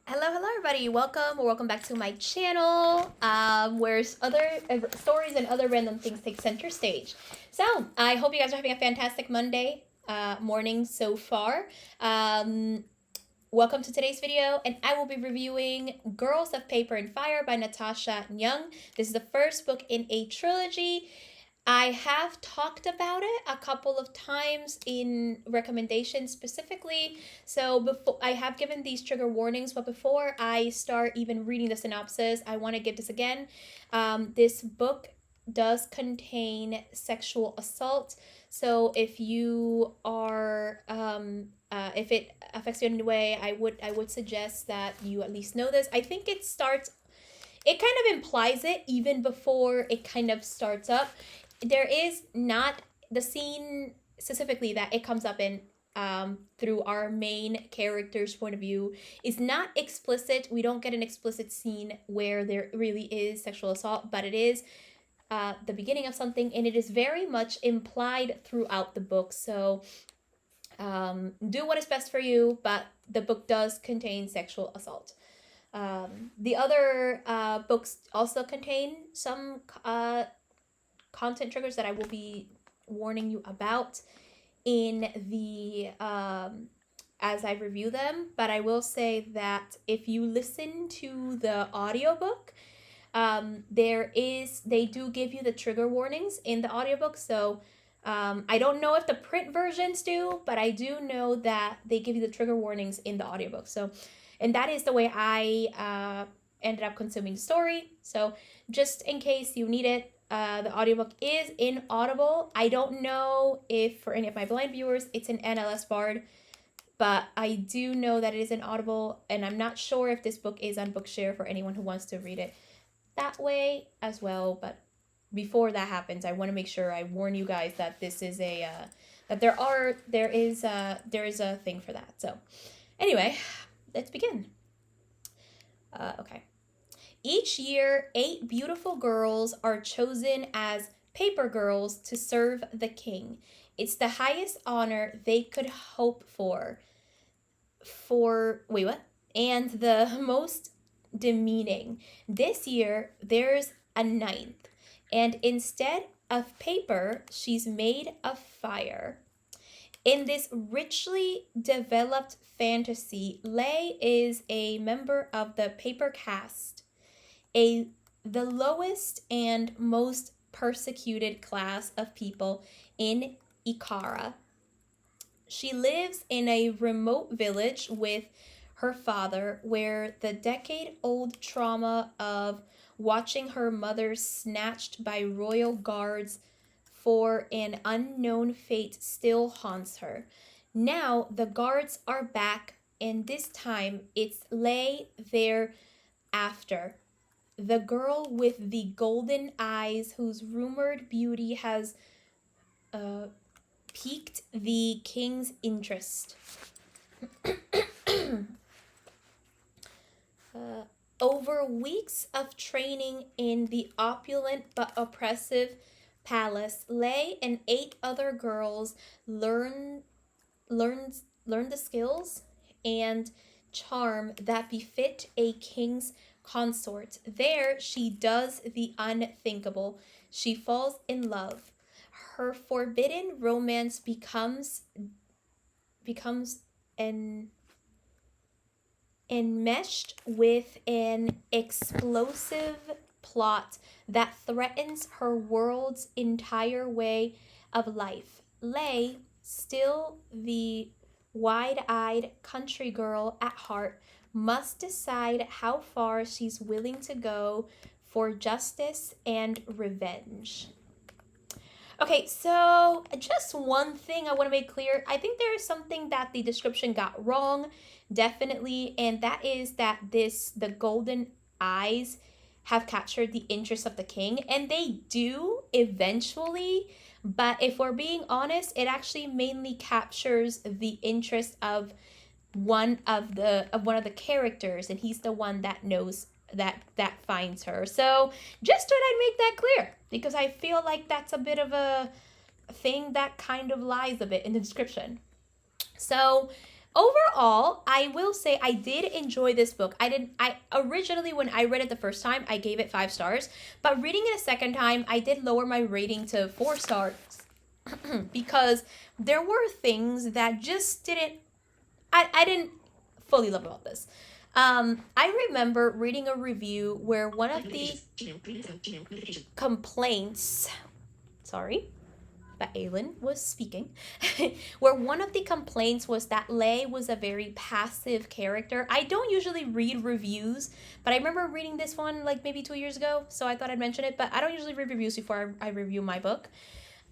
Hello, everybody. Welcome back to my channel, where other stories and other random things take center stage. So I hope you guys are having a fantastic Monday morning so far. Um, Welcome to today's video, and I will be reviewing Girls of Paper and Fire by Natasha Ngan. This is the first book in a trilogy. I have talked about it a couple of times in recommendations specifically. So before I have given these trigger warnings, but before I start even reading the synopsis, I want to give this again. This book does contain sexual assault. So if you are if it affects you in any way, I would suggest that you at least know this. I think it kind of implies it even before it kind of starts up. There is not the scene specifically that it comes up in through our main character's point of view is not explicit. We don't get an explicit scene where there really is sexual assault, but it is the beginning of something, and it is very much implied throughout the book. So do what is best for you, but the book does contain sexual assault. The other books also contain some content triggers that I will be warning you about in the as I review them. But I will say that if you listen to the audiobook, they do give you the trigger warnings in the audiobook. So I don't know if the print versions do, but I do know that they give you the trigger warnings in the audiobook. So, and that is the way I ended up consuming the story. So just in case you need it, the audiobook is in Audible. I don't know if for any of my blind viewers it's in NLS Bard, but I do know that it is in Audible, and I'm not sure if this book is on Bookshare for anyone who wants to read it that way as well. But before that happens, I want to make sure I warn you guys that this is that there is a thing for that. So anyway, let's begin. Okay. Each year, 8 beautiful girls are chosen as paper girls to serve the king. It's the highest honor they could hope for. Wait, what? And the most demeaning. This year, there's a ninth, and instead of paper, she's made of fire. In this richly developed fantasy, Lay is a member of the paper caste, the lowest and most persecuted class of people in Ikara. She lives in a remote village with her father, where the decade-old trauma of watching her mother snatched by royal guards for an unknown fate still haunts her. Now the guards are back, and this time it's Lay they're after. The girl with the golden eyes, whose rumored beauty has piqued the king's interest. Over weeks of training in the opulent but oppressive palace, Lay and 8 other girls learn the skills and charm that befit a king's consort. There, she does the unthinkable. She falls in love. Her forbidden romance becomes enmeshed with an explosive plot that threatens her world's entire way of life. Lay, still the wide-eyed country girl at heart, must decide how far she's willing to go for justice and revenge. Okay, so just one thing I want to make clear. I think there is something that the description got wrong, definitely, and that is that the golden eyes have captured the interest of the king, and they do eventually, but if we're being honest, it actually mainly captures the interest of one of the characters, and he's the one that knows that finds her. So just thought I'd make that clear, because I feel like that's a bit of a thing that kind of lies a bit in the description. So Overall, I will say I did enjoy this book. I originally, when I read it the first time, I gave it 5 stars, but reading it a second time, I did lower my rating to 4 stars because there were things that just I didn't fully love about this. I remember reading a review where one of the complaints, sorry, but Aylin was speaking, where one of the complaints was that Lei was a very passive character. I don't usually read reviews, but I remember reading this one like maybe 2 years ago, so I thought I'd mention it, but I don't usually read reviews before I review my book.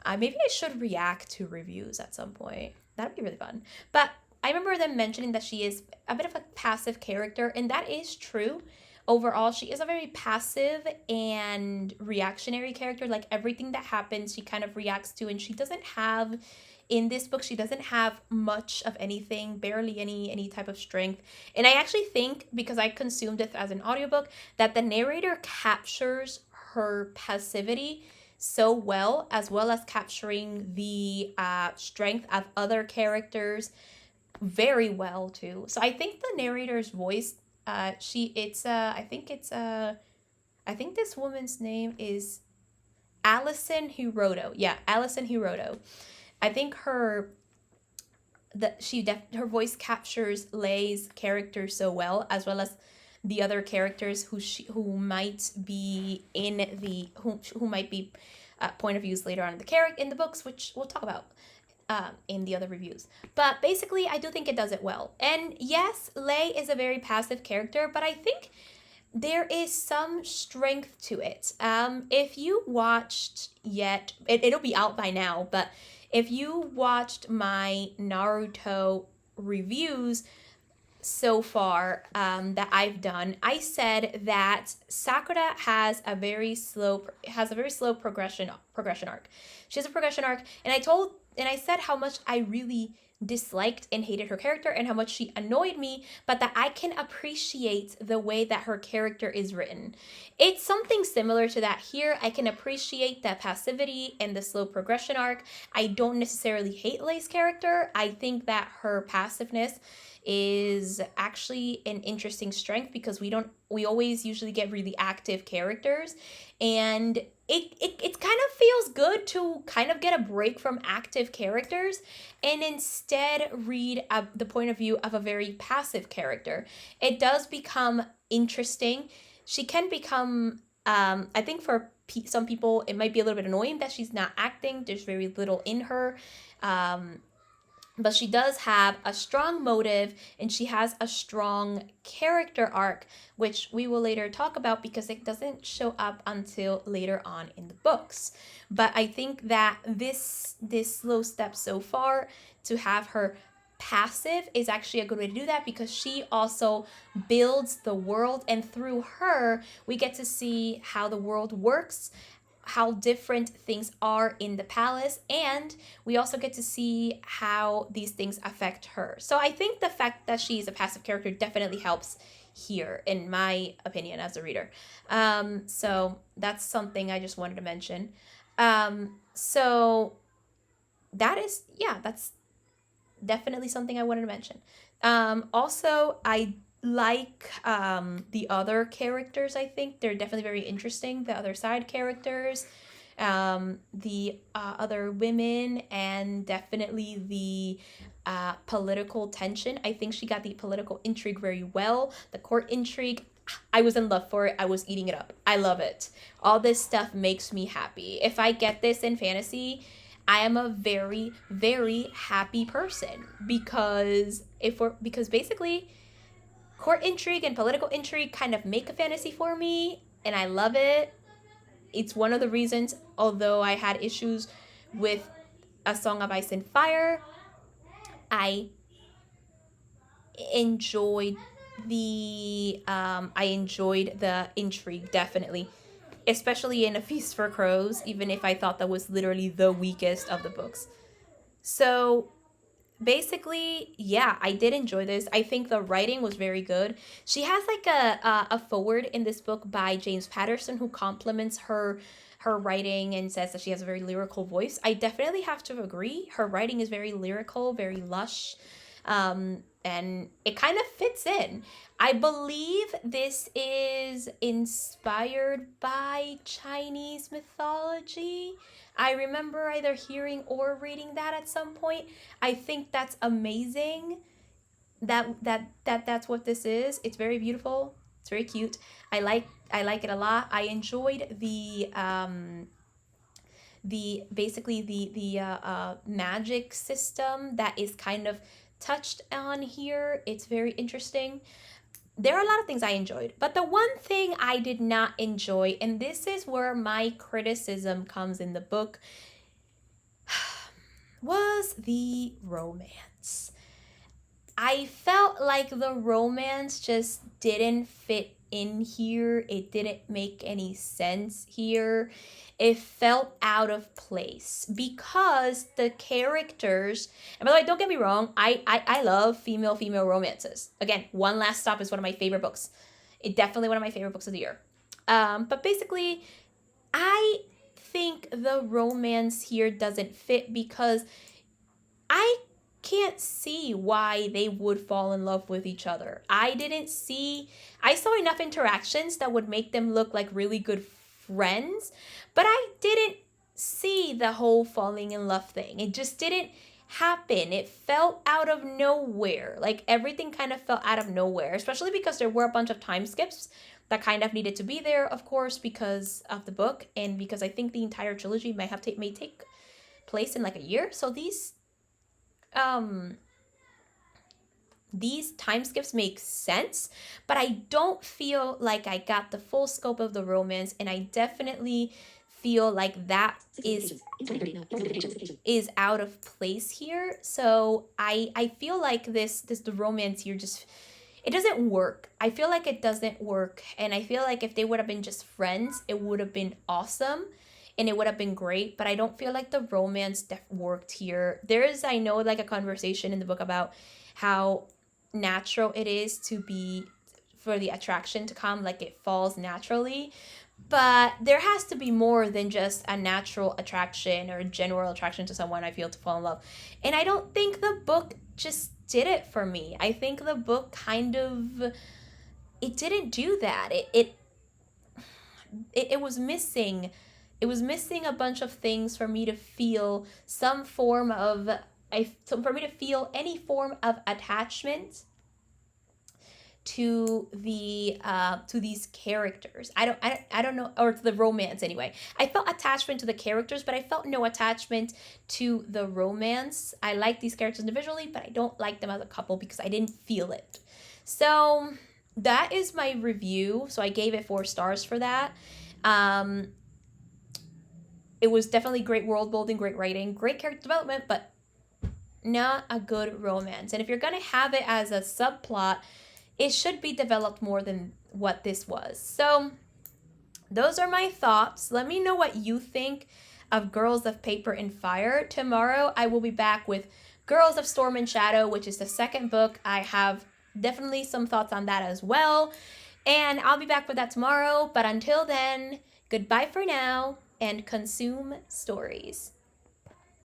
Maybe I should react to reviews at some point. That'd be really fun. But I remember them mentioning that she is a bit of a passive character, and that is true. Overall, she is a very passive and reactionary character. Like everything that happens, she kind of reacts to, and she doesn't have, in this book, she doesn't have much of anything, barely any type of strength. And I actually think, because I consumed it as an audiobook, that the narrator captures her passivity so well as capturing the strength of other characters very well too. So I think the narrator's voice, I think this woman's name is Alison Hiroto. Yeah, Alison Hiroto. I think her voice captures Lei's character so well as the other characters who might be who might be point of views later on in the books, which we'll talk about in the other reviews. But basically, I do think it does it well. And yes, Lei is a very passive character, but I think there is some strength to it. If you watched yet, it'll be out by now, but if you watched my Naruto reviews so far that I've done, I said that Sakura has a very slow progression arc. She has a progression arc, and I said how much I really disliked and hated her character and how much she annoyed me, but that I can appreciate the way that her character is written. It's something similar to that here. I can appreciate the passivity and the slow progression arc. I don't necessarily hate Lei's character. I think that her passiveness is actually an interesting strength because we always usually get really active characters, and it kind of feels good to kind of get a break from active characters and instead read the point of view of a very passive character. It does become interesting. She can become, I think for some people, it might be a little bit annoying that she's not acting. There's very little in her. But she does have a strong motive and she has a strong character arc, which we will later talk about because it doesn't show up until later on in the books. But I think that this slow step so far to have her passive is actually a good way to do that because she also builds the world, and through her we get to see how the world works, how different things are in the palace, and we also get to see how these things affect her. So I think the fact that she's a passive character definitely helps here, in my opinion, as a reader. So that's something I just wanted to mention. So that's definitely something I wanted to mention. Also, I like the other characters. I think they're definitely very interesting, the other side characters, the other women, and definitely the political tension. I think she got the political intrigue very well. The court intrigue, I was in love for it. I was eating it up. I love it. All this stuff makes me happy. If I get this in fantasy, I am a very, very happy person because basically court intrigue and political intrigue kind of make a fantasy for me, and I love it. It's one of the reasons, although I had issues with A Song of Ice and Fire, I enjoyed the intrigue, definitely. Especially in A Feast for Crows, even if I thought that was literally the weakest of the books. So basically, yeah, I did enjoy this. I think the writing was very good. She has like a foreword in this book by James Patterson who compliments her writing and says that she has a very lyrical voice. I definitely have to agree. Her writing is very lyrical, very lush. And it kind of fits in. I believe this is inspired by Chinese mythology. I remember either hearing or reading that at some point. I think that's amazing. That's what this is. It's very beautiful. It's very cute. I like it a lot. I enjoyed the basically the magic system that is kind of touched on here. It's very interesting. There are a lot of things I enjoyed, but the one thing I did not enjoy, and this is where my criticism comes in the book, was the romance. I felt like the romance just didn't fit in here. It didn't make any sense here. It felt out of place because the characters, and by the way, don't get me wrong, I love female romances. Again, One Last Stop is one of my favorite books. It definitely one of my favorite books of the year. But basically, I think the romance here doesn't fit because I can't see why they would fall in love with each other. I saw enough interactions that would make them look like really good friends, but I didn't see the whole falling in love thing. It just didn't happen. It felt out of nowhere. Like everything kind of felt out of nowhere, especially because there were a bunch of time skips that kind of needed to be there, of course, because of the book and because I think the entire trilogy may take place in like a year. So these time skips make sense, but I don't feel like I got the full scope of the romance, and I definitely feel like that is out of place here. So I feel like the romance here just, it doesn't work. I feel like it doesn't work, and I feel like if they would have been just friends, it would have been awesome and it would have been great, but I don't feel like the romance worked here. There is, I know, like a conversation in the book about how natural it is for the attraction to come, like it falls naturally, but there has to be more than just a natural attraction or a general attraction to someone, I feel, to fall in love. And I don't think the book just did it for me. I think the book kind of, it didn't do that. It was missing. It was missing a bunch of things for me to feel some form of, for me to feel any form of attachment to these characters. I don't know, or to the romance anyway. I felt attachment to the characters, but I felt no attachment to the romance. I like these characters individually, but I don't like them as a couple because I didn't feel it. So that is my review. So I gave it 4 stars for that. It was definitely great world building, great writing, great character development, but not a good romance. And if you're going to have it as a subplot, it should be developed more than what this was. So those are my thoughts. Let me know what you think of Girls of Paper and Fire. Tomorrow I will be back with Girls of Storm and Shadow, which is the second book. I have definitely some thoughts on that as well. And I'll be back with that tomorrow. But until then, goodbye for now and consume stories.